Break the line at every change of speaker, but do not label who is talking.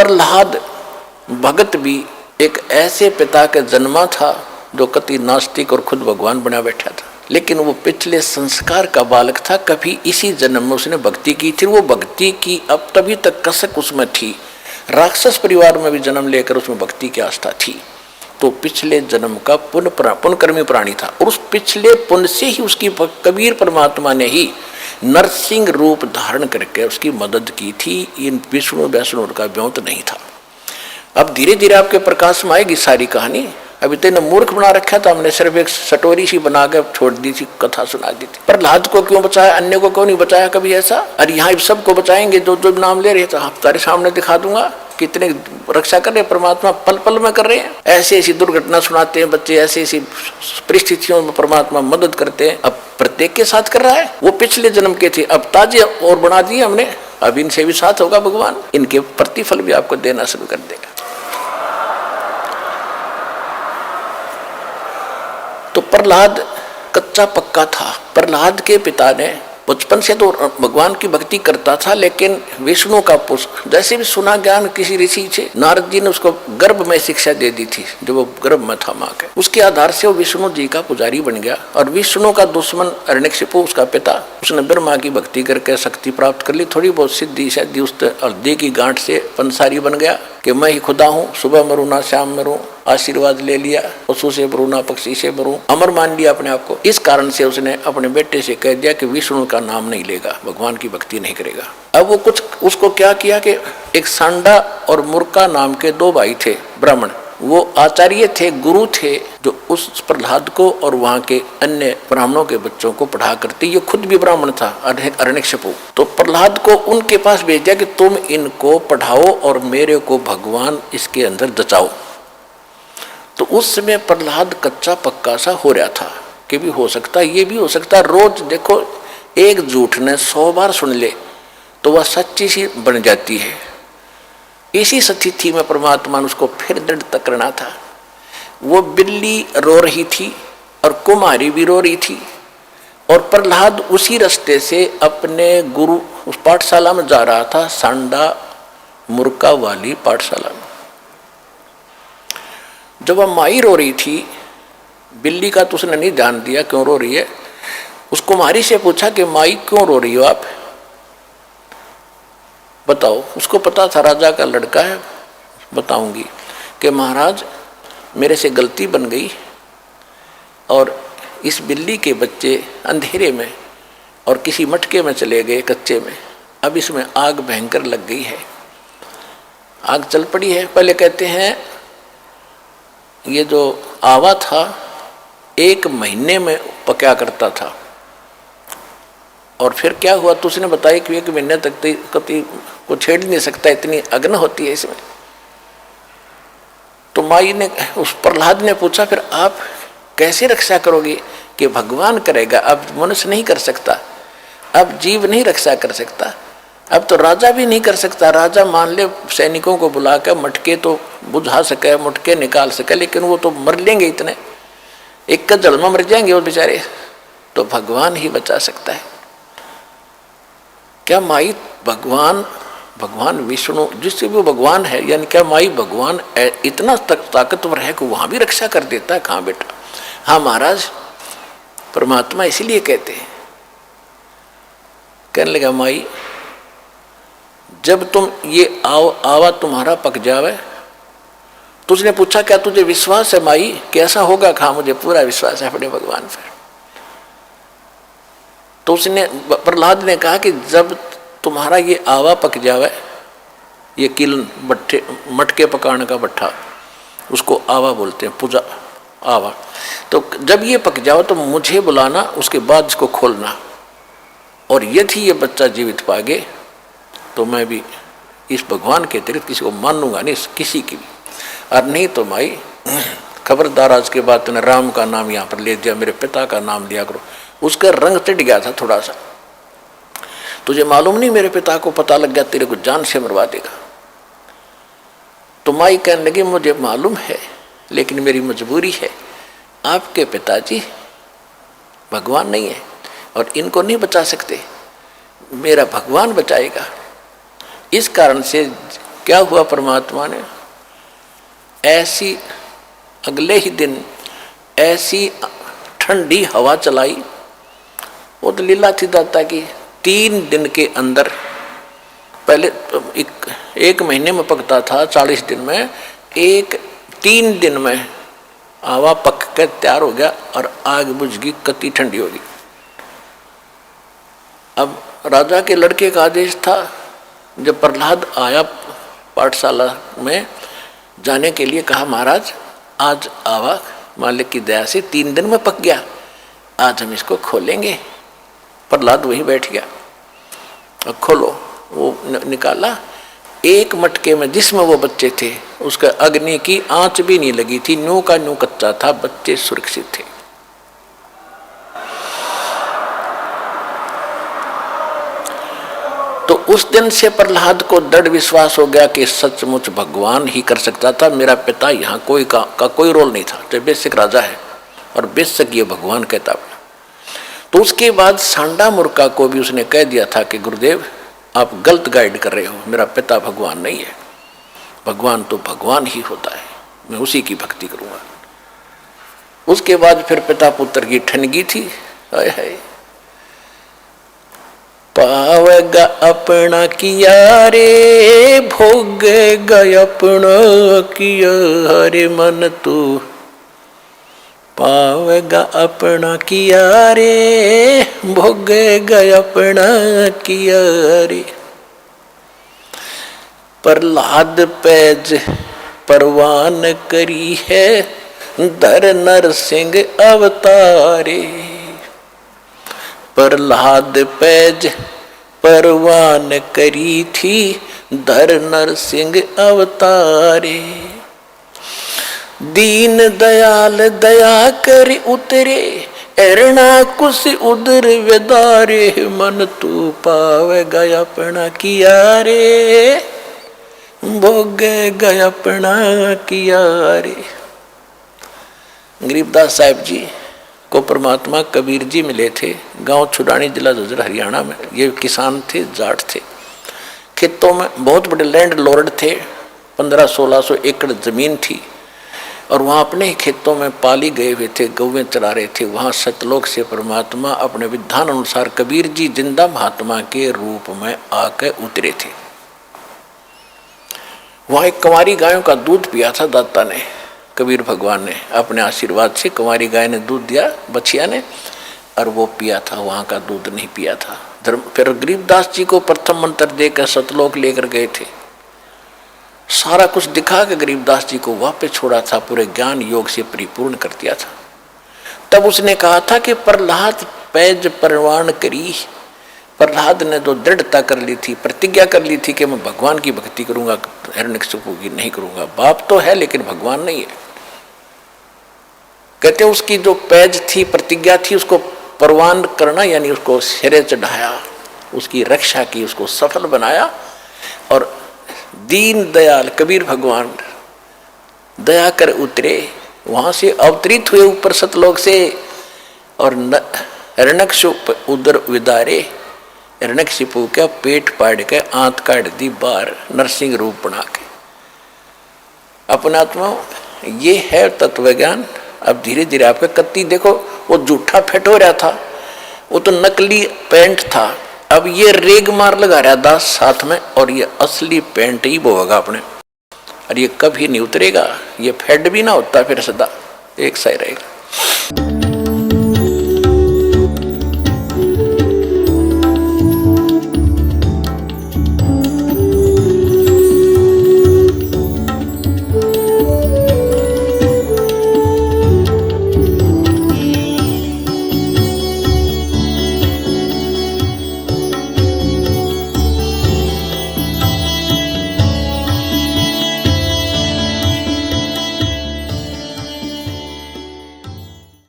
प्रहलाद भगत भी एक ऐसे पिता के जन्मा था जो कति नास्तिक और खुद भगवान बना बैठा था, लेकिन वो पिछले संस्कार का बालक था। कभी इसी जन्म में उसने भक्ति की थी, वो भक्ति की अब तभी तक कसक उसमें थी। राक्षस परिवार में भी जन्म लेकर उसमें भक्ति की आस्था थी, तो पिछले जन्म का पुण्यकर्मी प्राणी था। और उस पिछले पुण्य से ही उसकी कबीर परमात्मा ने ही नरसिंह रूप धारण करके उसकी मदद की थी। इन विष्णु वैष्णु का व्योत नहीं था। अब धीरे धीरे आपके प्रकाश में आएगी सारी कहानी। अभी तो मूर्ख बना रखा था हमने, सिर्फ एक सटोरी सी बना कर छोड़ दी थी, कथा सुना दी थी। प्रहलाद को क्यों बचाया, अन्य को क्यों नहीं बचाया कभी ऐसा? और यहाँ सबको बचाएंगे जो जो नाम ले रहे थे, आप तारे सामने दिखा दूंगा कितने रक्षा कर रहे परमात्मा, पल पल में कर रहे हैं। ऐसी ऐसी दुर्घटना सुनाते हैं बच्चे, ऐसी ऐसी परिस्थितियों में परमात्मा मदद करते हैं। अब प्रत्येक के साथ कर रहा है। वो पिछले जन्म के थे, अब ताजे और बना दिए हमने, अब इनसे भी साथ होगा भगवान, इनके प्रतिफल भी आपको देना शुरू कर देगा। तो प्रहलाद कच्चा पक्का था। प्रहलाद के पिता ने बचपन से तो भगवान की भक्ति करता था, लेकिन विष्णु का पुष्प जैसे भी सुना ज्ञान किसी ऋषि से, नारद जी ने उसको गर्भ में शिक्षा दे दी थी, जो वो गर्भ में था माँ के। उसके आधार से वो विष्णु जी का पुजारी बन गया। और विष्णु का दुश्मन हिरण्यकशिपु उसका पिता, उसने ब्रह्मा की भक्ति करके शक्ति प्राप्त कर ली, थोड़ी बहुत सिद्धि शादी उस हल्दी की गांठ से पंसारी बन गया कि मैं ही खुदा हूँ, सुबह मरूँ ना शाम मरूँ, आशीर्वाद ले लिया, पशु से मरूँ ना पक्षी से मरूँ, अमर मान लिया अपने आप को। इस कारण से उसने अपने बेटे से कह दिया कि विष्णु का नाम नहीं लेगा, भगवान की भक्ति नहीं करेगा। अब वो कुछ उसको क्या किया कि एक सांडा और मुर्का नाम के दो भाई थे ब्राह्मण, वो आचार्य थे, गुरु थे, जो उस प्रहलाद को और वहाँ के अन्य ब्राह्मणों के बच्चों को पढ़ा करते। ये खुद भी ब्राह्मण था हिरण्यकशिपु। तो प्रहलाद को उनके पास भेज दिया कि तुम इनको पढ़ाओ और मेरे को भगवान इसके अंदर दचाओ। तो उस समय प्रहलाद कच्चा पक्का सा हो रहा था कि भी हो सकता, ये भी हो सकता। रोज देखो, एक झूठ ने 100 बार सुन ले तो वह सच्ची सी बन जाती है। इसी स्थिति में परमात्मा ने उसको फिर दृढ़ करना था। वो बिल्ली रो रही थी और कुमारी भी रो रही थी, और प्रहलाद उसी रास्ते से अपने गुरु उस पाठशाला में जा रहा था, सांडा मुर्का वाली पाठशाला में। जब वह माई रो रही थी, बिल्ली का तो उसने नहीं ध्यान दिया क्यों रो रही है। उस कुमारी से पूछा कि माई क्यों रो रही हो आप, बताओ। उसको पता था राजा का लड़का है, बताऊंगी कि महाराज मेरे से गलती बन गई और इस बिल्ली के बच्चे अंधेरे में और किसी मटके में चले गए कच्चे में, अब इसमें आग भयंकर लग गई है, आग चल पड़ी है। पहले कहते हैं ये जो आवा था 1 महीने में पका करता था, और फिर क्या हुआ तो उसने बताया कि 1 महीने तक कभी को छेड़ नहीं सकता, इतनी अग्नि होती है इसमें। तो माई ने, उस प्रहलाद ने पूछा फिर आप कैसे रक्षा करोगे? कि भगवान करेगा, अब मनुष्य नहीं कर सकता, अब जीव नहीं रक्षा कर सकता, अब तो राजा भी नहीं कर सकता। राजा मान ले सैनिकों को बुलाकर मटके तो बुझा सके, मटके निकाल सके, लेकिन वो तो मर लेंगे, इतने एक का जल में मर जाएंगे वो बेचारे, तो भगवान ही बचा सकता है। क्या माई भगवान विष्णु जिससे भी भगवान है, यानी क्या माई भगवान इतना ताकतवर है कि वहां भी रक्षा कर देता है? कहाँ बेटा, हाँ महाराज, परमात्मा इसीलिए कहते हैं। कहने लगा माई जब तुम ये आवा तुम्हारा पक जावे, तो उसने पूछा क्या तुझे विश्वास है माई कैसा होगा? कहा मुझे पूरा विश्वास है अपने भगवान पर। तो उसने, प्रहलाद ने कहा कि जब तुम्हारा ये आवा पक जावे, ये किलन भट्टे मटके पकाने का भट्ठा, उसको आवा बोलते हैं, पूजा आवा, तो जब ये पक जाओ तो मुझे बुलाना, उसके बाद इसको खोलना, और यदि ये बच्चा जीवित पागे तो मैं भी इस भगवान के अतिरिक्त किसी को मानूंगा नहीं, किसी की भी, और नहीं तो माई खबरदार आज के बाद तूने राम का नाम यहाँ पर ले दिया, मेरे पिता का नाम लिया करो। उसका रंग टिट गया था थोड़ा सा, तुझे मालूम नहीं मेरे पिता को पता लग गया तेरे को जान से मरवा देगा। तो माई कहने लगी मुझे मालूम है, लेकिन मेरी मजबूरी है, आपके पिताजी भगवान नहीं है और इनको नहीं बचा सकते, मेरा भगवान बचाएगा। इस कारण से क्या हुआ, परमात्मा ने ऐसी अगले ही दिन ऐसी ठंडी हवा चलाई। वो तो लीला थी दाता की। 3 दिन के अंदर, पहले एक महीने में पकता था, 40 दिन में, 3 दिन में हवा पक कर तैयार हो गया और आग बुझ गई, कति ठंडी होगी। अब राजा के लड़के का आदेश था, जब प्रहलाद आया पाठशाला में जाने के लिए, कहा महाराज आज आवा मालिक की दया से 3 दिन में पक गया, आज हम इसको खोलेंगे। प्रहलाद वहीं बैठ गया और खोलो, वो निकाला। एक मटके में जिसमें वो बच्चे थे उसका अग्नि की आंच भी नहीं लगी थी, न्यू का न्यू कच्चा था, बच्चे सुरक्षित थे। तो उस दिन से प्रहलाद को दृढ़ विश्वास हो गया कि सचमुच भगवान ही कर सकता था, मेरा पिता यहाँ कोई का कोई रोल नहीं था। जो बेशक राजा है और बेशक ये भगवान कहता। तो उसके बाद सांडा मुर्का को भी उसने कह दिया था कि गुरुदेव आप गलत गाइड कर रहे हो, मेरा पिता भगवान नहीं है, भगवान तो भगवान ही होता है, मैं उसी की भक्ति करूंगा। उसके बाद फिर पिता पुत्र की ठनगी थी। हाय हाय, पावेगा अपना किया रे, भोगेगा अपना किया रे मन तू, पावेगा अपना किया रे, भोगेगा अपना किया रे। प्रहलाद पैज परवान करी है, धर नर सिंह अवतारे। प्रहलाद पैज परवान करी थी, धर नर सिंह अवतारे। दीन दयाल दया कर उतरे, एरना कुछ उदर वेदारे, मन तू पावेगा अपना किया रे, भोगेगा अपना किया रे। गरीबदास साहिब जी को परमात्मा कबीर जी मिले थे, गांव छुड़ानी, जिला झज्जर, हरियाणा में। ये किसान थे, जाट थे, खेतों में बहुत बड़े लैंड लॉर्ड थे, 1500-1600 एकड़ जमीन थी और वहाँ अपने खेतों में पाली गए हुए थे, गौवें चरा रहे थे। वहाँ सतलोक से परमात्मा अपने विधान अनुसार कबीर जी जिंदा महात्मा के रूप में आकर उतरे थे। वहाँ एक कुंवारी गायों का दूध पिया था दाता ने, कबीर भगवान ने अपने आशीर्वाद से कुंवारी गाय ने दूध दिया बछिया ने, और वो पिया था, वहाँ का दूध नहीं पिया था। फिर गरीबदास जी को प्रथम मंत्र देकर सतलोक लेकर गए थे, सारा कुछ दिखा के गरीबदास जी को वापस छोड़ा था, पूरे ज्ञान योग से परिपूर्ण कर दिया था। तब उसने कहा था कि प्रहलाद पैज परवान करी। प्रहलाद ने तो दृढ़ता कर ली थी, प्रतिज्ञा कर ली थी कि मैं भगवान की भक्ति करूंगा, हिरण्यकशिपु की नहीं करूंगा। बाप तो है लेकिन भगवान नहीं है। कहते उसकी जो पैज थी, प्रतिज्ञा थी, उसको परवान करना यानी उसको सिरे चढ़ाया, उसकी रक्षा की, उसको सफल बनाया। और दीन दयाल कबीर भगवान दया कर उतरे, वहां से अवतरित हुए ऊपर सतलोक से, और हिरण्यकशिपु उदर विदारे, हिरण्यकशिपु का पेट पाड़ के आंत काट दी बाहर, नरसिंह रूप बना के। अपनात्मा ये है तत्व ज्ञान। अब धीरे धीरे आपका कत्ती देखो, वो जूठा फेट हो रहा था, वो तो नकली पेंट था, अब ये रेग मार लगा रहा दास साथ में, और ये असली पेंट ही बोगा अपने, और ये कभी नहीं उतरेगा, ये फेड भी ना होता फिर सदा एक सा ही रहेगा।